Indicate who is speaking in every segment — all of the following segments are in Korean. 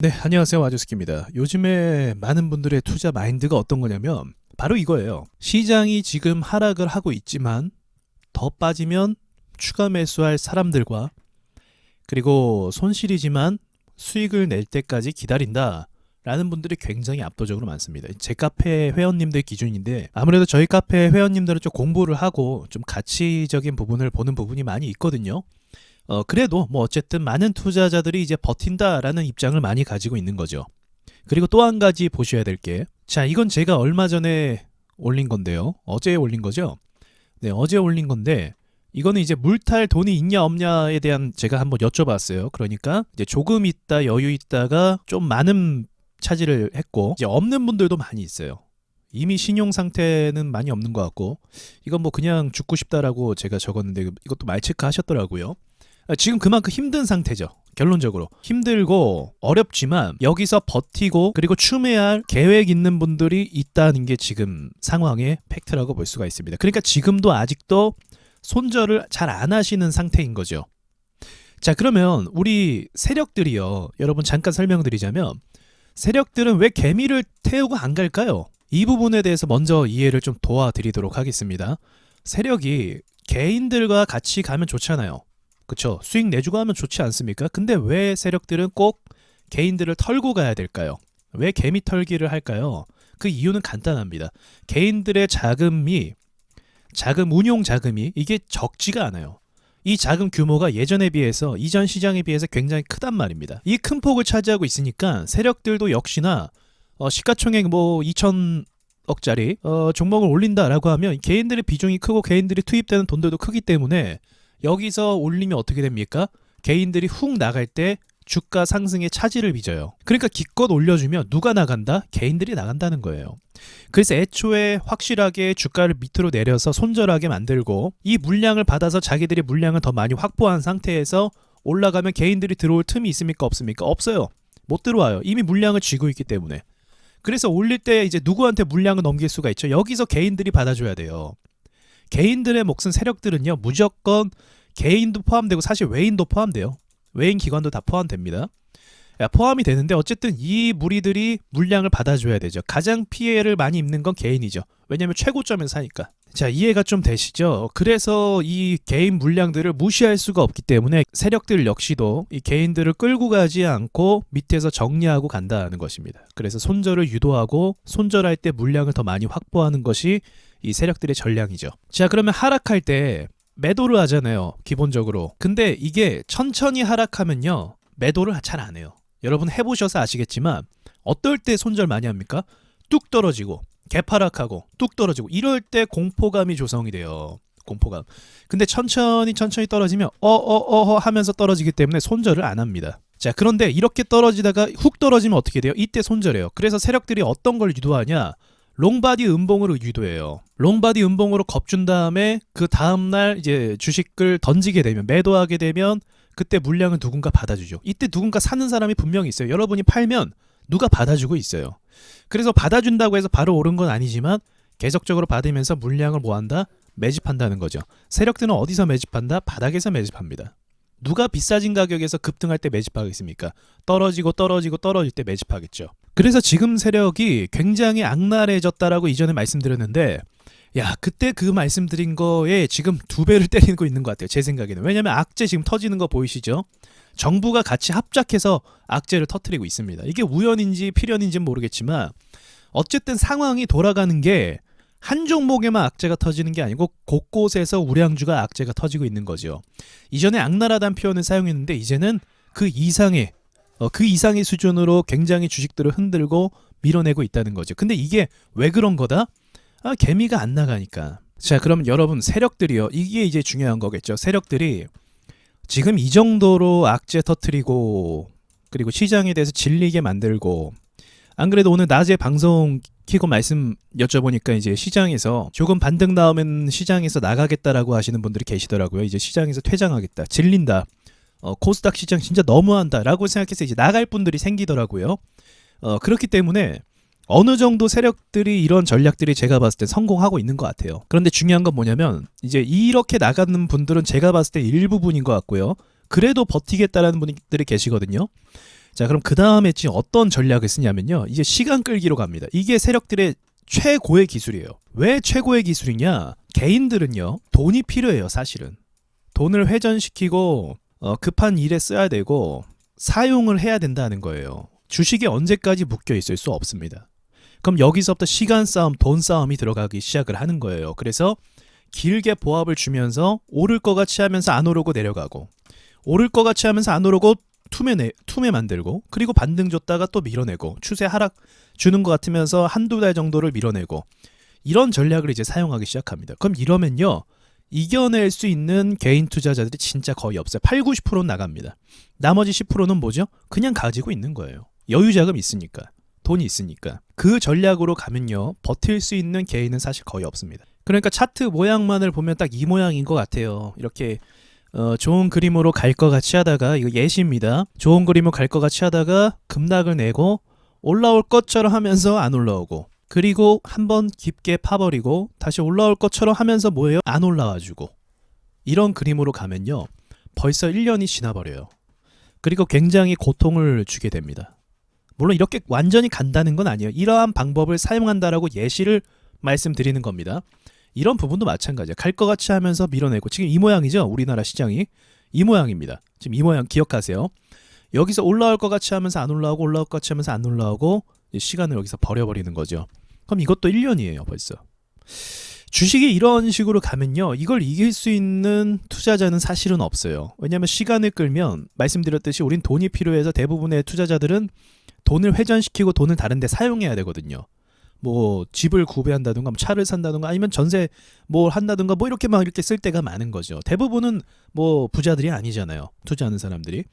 Speaker 1: 네, 안녕하세요. 와주스키입니다. 요즘에 많은 분들의 투자 마인드가 어떤 거냐면 바로 이거예요. 시장이 지금 하락을 하고 있지만 더 빠지면 추가 매수할 사람들과 그리고 손실이지만 수익을 낼 때까지 기다린다 라는 분들이 굉장히 압도적으로 많습니다. 제 카페 회원님들 기준인데 아무래도 저희 카페 회원님들은 좀 공부를 하고 좀 가치적인 부분을 보는 부분이 많이 있거든요. 그래도 뭐 어쨌든 많은 투자자들이 이제 버틴다라는 입장을 많이 가지고 있는 거죠. 그리고 또 한 가지 보셔야 될 게, 자, 이건 제가 얼마 전에 올린 건데요. 어제 올린 거죠. 네, 어제 올린 건데 이거는 이제 물탈 돈이 있냐 없냐에 대한 제가 한번 여쭤봤어요. 그러니까 이제 조금 있다 여유 있다가 좀 많은 차지를 했고 이제 없는 분들도 많이 있어요. 이미 신용 상태는 많이 없는 것 같고 이건 뭐 그냥 죽고 싶다라고 제가 적었는데 이것도 말 체크하셨더라고요. 지금 그만큼 힘든 상태죠. 결론적으로 힘들고 어렵지만 여기서 버티고 그리고 추매할 계획 있는 분들이 있다는 게 지금 상황의 팩트라고 볼 수가 있습니다. 그러니까 지금도 아직도 손절을 잘 안 하시는 상태인 거죠. 자, 그러면 우리 세력들이요, 여러분 잠깐 설명드리자면 세력들은 왜 개미를 태우고 안 갈까요? 이 부분에 대해서 먼저 이해를 좀 도와드리도록 하겠습니다. 세력이 개인들과 같이 가면 좋잖아요. 그쵸? 수익 내주고 하면 좋지 않습니까? 근데 왜 세력들은 꼭 개인들을 털고 가야 될까요? 왜 개미 털기를 할까요? 그 이유는 간단합니다. 개인들의 운용 자금이 이게 적지가 않아요. 이 자금 규모가 예전에 비해서 이전 시장에 비해서 굉장히 크단 말입니다. 이 큰 폭을 차지하고 있으니까 세력들도 역시나 시가총액 뭐 2천억짜리 종목을 올린다라고 하면 개인들의 비중이 크고 개인들이 투입되는 돈들도 크기 때문에 여기서 올리면 어떻게 됩니까? 개인들이 훅 나갈 때 주가 상승의 차질을 빚어요. 그러니까 기껏 올려주면 누가 나간다? 개인들이 나간다는 거예요. 그래서 애초에 확실하게 주가를 밑으로 내려서 손절하게 만들고 이 물량을 받아서 자기들이 물량을 더 많이 확보한 상태에서 올라가면 개인들이 들어올 틈이 있습니까? 없습니까? 없어요. 못 들어와요. 이미 물량을 쥐고 있기 때문에. 그래서 올릴 때 이제 누구한테 물량을 넘길 수가 있죠? 여기서 개인들이 받아줘야 돼요. 개인들의 몫은 세력들은요, 무조건 개인도 포함되고 사실 외인도 포함돼요. 외인 기관도 다 포함됩니다. 포함이 되는데 어쨌든 이 무리들이 물량을 받아줘야 되죠. 가장 피해를 많이 입는 건 개인이죠. 왜냐하면 최고점에서 사니까. 자, 이해가 좀 되시죠? 그래서 이 개인 물량들을 무시할 수가 없기 때문에 세력들 역시도 이 개인들을 끌고 가지 않고 밑에서 정리하고 간다는 것입니다. 그래서 손절을 유도하고 손절할 때 물량을 더 많이 확보하는 것이 이 세력들의 전략이죠. 자, 그러면 하락할 때 매도를 하잖아요, 기본적으로. 근데 이게 천천히 하락하면요, 매도를 잘 안 해요. 여러분 해보셔서 아시겠지만 어떨 때 손절 많이 합니까? 뚝 떨어지고 개파락하고 뚝 떨어지고 이럴 때 공포감이 조성이 돼요. 공포감. 근데 천천히 떨어지면 하면서 떨어지기 때문에 손절을 안 합니다. 자, 그런데 이렇게 떨어지다가 훅 떨어지면 어떻게 돼요? 이때 손절해요. 그래서 세력들이 어떤 걸 유도하냐? 롱바디 음봉으로 유도해요. 롱바디 음봉으로 겁준 다음에 그 다음날 이제 주식을 던지게 되면, 매도하게 되면 그때 물량을 누군가 받아주죠. 이때 누군가 사는 사람이 분명히 있어요. 여러분이 팔면 누가 받아주고 있어요. 그래서 받아준다고 해서 바로 오른 건 아니지만 계속적으로 받으면서 물량을 뭐한다? 매집한다는 거죠. 세력들은 어디서 매집한다? 바닥에서 매집합니다. 누가 비싸진 가격에서 급등할 때 매집하겠습니까? 떨어질 때 매집하겠죠. 그래서 지금 세력이 굉장히 악랄해졌다라고 이전에 말씀드렸는데, 야, 그때 그 말씀드린 거에 지금 2배를 때리고 있는 것 같아요. 제 생각에는. 왜냐면 악재 지금 터지는 거 보이시죠? 정부가 같이 합작해서 악재를 터뜨리고 있습니다. 이게 우연인지 필연인지는 모르겠지만 어쨌든 상황이 돌아가는 게 한 종목에만 악재가 터지는 게 아니고 곳곳에서 우량주가 악재가 터지고 있는 거죠. 이전에 악랄하다는 표현을 사용했는데 이제는 그 이상의 수준으로 굉장히 주식들을 흔들고 밀어내고 있다는 거죠. 근데 이게 왜 그런 거다? 개미가 안 나가니까. 자, 그럼 여러분 세력들이요, 이게 이제 중요한 거겠죠. 세력들이 지금 이 정도로 악재 터뜨리고 그리고 시장에 대해서 질리게 만들고, 안 그래도 오늘 낮에 방송 키고 말씀 여쭤보니까 이제 시장에서 조금 반등 나오면 시장에서 나가겠다라고 하시는 분들이 계시더라고요. 이제 시장에서 퇴장하겠다, 질린다, 코스닥 시장 진짜 너무한다 라고 생각해서 이제 나갈 분들이 생기더라고요. 그렇기 때문에 어느 정도 세력들이 이런 전략들이 제가 봤을 때 성공하고 있는 것 같아요. 그런데 중요한 건 뭐냐면 이제 이렇게 나가는 분들은 제가 봤을 때 일부분인 것 같고요. 그래도 버티겠다라는 분들이 계시거든요. 자, 그럼 그 다음에 지금 어떤 전략을 쓰냐면요. 이제 시간 끌기로 갑니다. 이게 세력들의 최고의 기술이에요. 왜 최고의 기술이냐? 개인들은요, 돈이 필요해요, 사실은. 돈을 회전시키고 급한 일에 써야 되고 사용을 해야 된다는 거예요. 주식이 언제까지 묶여 있을 수 없습니다. 그럼 여기서부터 시간 싸움, 돈 싸움이 들어가기 시작을 하는 거예요. 그래서 길게 보합을 주면서 오를 것 같이 하면서 안 오르고 내려가고, 오를 것 같이 하면서 안 오르고 투매 만들고, 그리고 반등 줬다가 또 밀어내고, 추세 하락 주는 것 같으면서 한두 달 정도를 밀어내고, 이런 전략을 이제 사용하기 시작합니다. 그럼 이러면요, 이겨낼 수 있는 개인 투자자들이 진짜 거의 없어요. 8, 90%는 나갑니다. 나머지 10%는 뭐죠? 그냥 가지고 있는 거예요. 여유자금 있으니까, 돈이 있으니까. 그 전략으로 가면요, 버틸 수 있는 개인은 사실 거의 없습니다. 그러니까 차트 모양만을 보면 딱 이 모양인 것 같아요. 이렇게 좋은 그림으로 갈 것 같이 하다가, 이거 예시입니다. 좋은 그림으로 갈 것 같이 하다가 급락을 내고 올라올 것처럼 하면서 안 올라오고, 그리고 한번 깊게 파버리고 다시 올라올 것처럼 하면서 뭐예요? 안 올라와주고. 이런 그림으로 가면요, 벌써 1년이 지나버려요. 그리고 굉장히 고통을 주게 됩니다. 물론 이렇게 완전히 간다는 건 아니에요. 이러한 방법을 사용한다라고 예시를 말씀드리는 겁니다. 이런 부분도 마찬가지예요. 갈 것 같이 하면서 밀어내고, 지금 이 모양이죠. 우리나라 시장이 이 모양입니다. 지금 이 모양 기억하세요. 여기서 올라올 것 같이 하면서 안 올라오고, 올라올 것 같이 하면서 안 올라오고, 시간을 여기서 버려버리는 거죠. 그럼 이것도 1년이에요 벌써. 주식이 이런 식으로 가면요, 이걸 이길 수 있는 투자자는 사실은 없어요. 왜냐하면 시간을 끌면, 말씀드렸듯이 우린 돈이 필요해서 대부분의 투자자들은 돈을 회전시키고 돈을 다른 데 사용해야 되거든요. 뭐 집을 구매한다든가, 차를 산다든가, 아니면 전세 뭘 한다든가, 뭐 이렇게 막 이렇게 쓸 때가 많은 거죠. 대부분은 뭐 부자들이 아니잖아요, 투자하는 사람들이.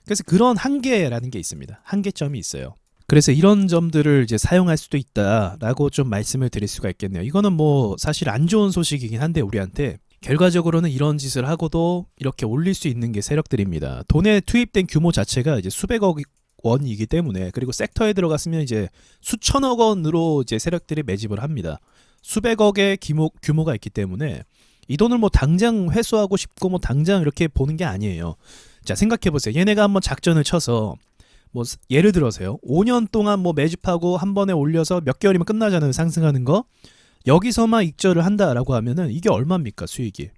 Speaker 1: 그래서 그런 한계라는 게 있습니다. 한계점이 있어요. 그래서 이런 점들을 이제 사용할 수도 있다라고 좀 말씀을 드릴 수가 있겠네요. 이거는 뭐 사실 안 좋은 소식이긴 한데, 우리한테 결과적으로는 이런 짓을 하고도 이렇게 올릴 수 있는 게 세력들입니다. 돈에 투입된 규모 자체가 이제 수백억 원이기 때문에, 그리고 섹터에 들어갔으면 이제 수천억 원으로 이제 세력들이 매집을 합니다. 수백억의 규모가 있기 때문에 이 돈을 뭐 당장 회수하고 싶고 뭐 당장 이렇게 보는 게 아니에요. 자, 생각해 보세요. 얘네가 한번 작전을 쳐서, 뭐 예를 들어서요, 5년 동안 뭐 매집하고 한 번에 올려서 몇 개월이면 끝나잖아요, 상승하는 거. 여기서만 익절을 한다라고 하면은 이게 얼마입니까, 수익이?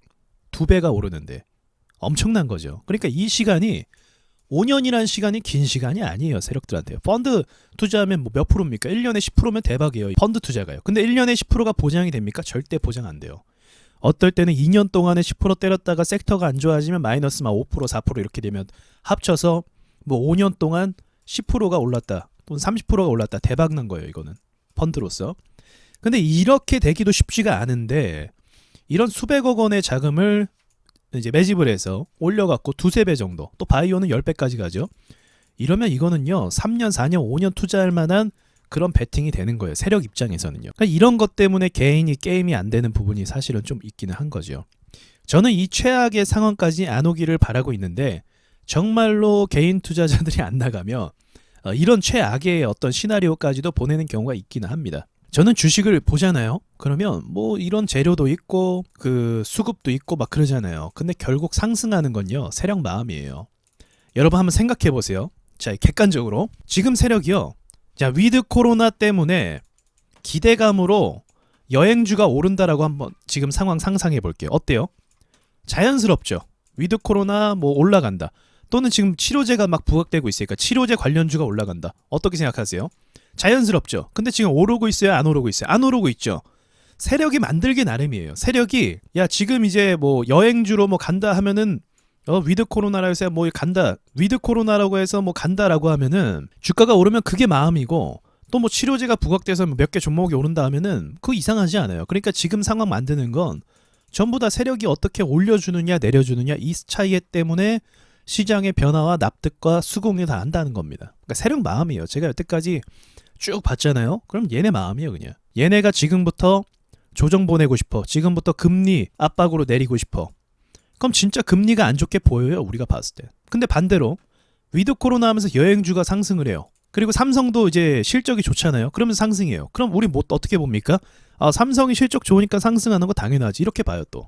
Speaker 1: 2배가 오르는데 엄청난 거죠. 그러니까 이 시간이, 5년이라는 시간이 긴 시간이 아니에요, 세력들한테. 펀드 투자하면 뭐 몇 프로입니까? 1년에 10%면 대박이에요, 펀드 투자가요. 근데 1년에 10%가 보장이 됩니까? 절대 보장 안 돼요. 어떨 때는 2년 동안에 10% 때렸다가 섹터가 안 좋아지면 마이너스 막 5%, 4% 이렇게 되면 합쳐서 뭐 5년 동안 10%가 올랐다, 또는 30%가 올랐다, 대박 난 거예요, 이거는 펀드로서. 근데 이렇게 되기도 쉽지가 않은데, 이런 수백억 원의 자금을 이제 매집을 해서 올려갖고 2~3배 정도, 또 바이오는 10배까지 가죠. 이러면 이거는요, 3년, 4년, 5년 투자할 만한 그런 베팅이 되는 거예요, 세력 입장에서는요. 그러니까 이런 것 때문에 개인이 게임이 안 되는 부분이 사실은 좀 있기는 한 거죠. 저는 이 최악의 상황까지 안 오기를 바라고 있는데, 정말로 개인 투자자들이 안 나가면 이런 최악의 어떤 시나리오까지도 보내는 경우가 있기는 합니다. 저는 주식을 보잖아요. 그러면 뭐 이런 재료도 있고 그 수급도 있고 막 그러잖아요. 근데 결국 상승하는 건요, 세력 마음이에요. 여러분 한번 생각해 보세요. 자, 객관적으로 지금 세력이요, 자, 위드 코로나 때문에 기대감으로 여행주가 오른다라고 한번 지금 상황 상상해 볼게요. 어때요? 자연스럽죠. 위드 코로나 뭐 올라간다, 또는 지금 치료제가 막 부각되고 있으니까 치료제 관련주가 올라간다. 어떻게 생각하세요? 자연스럽죠. 근데 지금 오르고 있어요, 안 오르고 있어요? 안 오르고 있죠. 세력이 만들기 나름이에요. 세력이, 야 지금 이제 뭐 여행주로 뭐 간다 하면은, 위드 코로나라고 해서 뭐 간다, 위드 코로나라고 해서 뭐 간다라고 하면은 주가가 오르면 그게 마음이고, 또 뭐 치료제가 부각돼서 몇 개 종목이 오른다 하면은 그거 이상하지 않아요. 그러니까 지금 상황 만드는 건 전부 다 세력이 어떻게 올려주느냐 내려주느냐, 이 차이 때문에 시장의 변화와 납득과 수긍이 다 한다는 겁니다. 그러니까 세력 마음이에요. 제가 여태까지 쭉 봤잖아요. 그럼 얘네 마음이에요, 그냥. 얘네가 지금부터 조정 보내고 싶어, 지금부터 금리 압박으로 내리고 싶어. 그럼 진짜 금리가 안 좋게 보여요, 우리가 봤을 때. 근데 반대로 위드 코로나 하면서 여행주가 상승을 해요. 그리고 삼성도 이제 실적이 좋잖아요. 그러면 상승해요. 그럼 우리 뭐 어떻게 봅니까? 아, 삼성이 실적 좋으니까 상승하는 거 당연하지, 이렇게 봐요 또.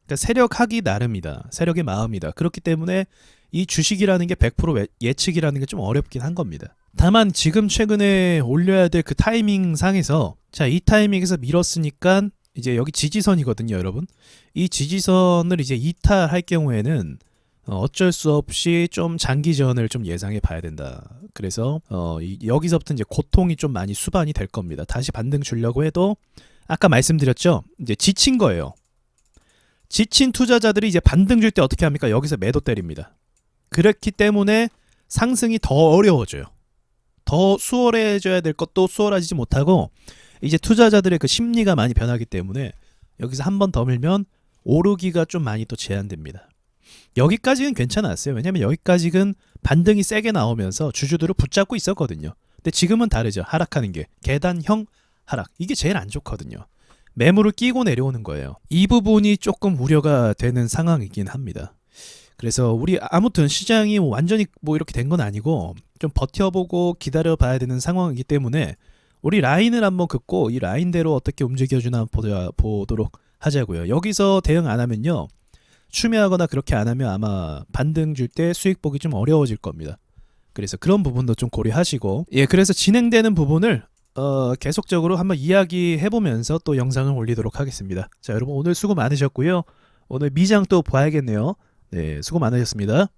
Speaker 1: 그러니까 세력하기 나름이다. 세력의 마음이다. 그렇기 때문에 이 주식이라는 게 100% 예측이라는 게 좀 어렵긴 한 겁니다. 다만 지금 최근에 올려야 될 그 타이밍 상에서 자, 이 타이밍에서 밀었으니까 이제 여기 지지선이거든요, 여러분. 이 지지선을 이제 이탈할 경우에는 어쩔 수 없이 좀 장기전을 좀 예상해 봐야 된다. 그래서 여기서부터 이제 고통이 좀 많이 수반이 될 겁니다. 다시 반등 주려고 해도 아까 말씀드렸죠. 이제 지친 거예요. 지친 투자자들이 이제 반등 줄 때 어떻게 합니까? 여기서 매도 때립니다. 그렇기 때문에 상승이 더 어려워져요. 더 수월해져야 될 것도 수월하지 못하고 이제 투자자들의 그 심리가 많이 변하기 때문에 여기서 한 번 더 밀면 오르기가 좀 많이 또 제한됩니다. 여기까지는 괜찮았어요. 왜냐면 여기까지는 반등이 세게 나오면서 주주들을 붙잡고 있었거든요. 근데 지금은 다르죠. 하락하는 게 계단형 하락. 이게 제일 안 좋거든요. 매물을 끼고 내려오는 거예요. 이 부분이 조금 우려가 되는 상황이긴 합니다. 그래서 우리 아무튼 시장이 완전히 뭐 이렇게 된 건 아니고 좀 버텨보고 기다려 봐야 되는 상황이기 때문에 우리 라인을 한번 긋고 이 라인대로 어떻게 움직여주나 보도록 하자고요. 여기서 대응 안 하면요. 추매하거나 그렇게 안 하면 아마 반등 줄 때 수익 보기 좀 어려워질 겁니다. 그래서 그런 부분도 좀 고려하시고 그래서 진행되는 부분을 계속적으로 한번 이야기해보면서 또 영상을 올리도록 하겠습니다. 자, 여러분 오늘 수고 많으셨고요. 오늘 미장 또 봐야겠네요. 네, 수고 많으셨습니다.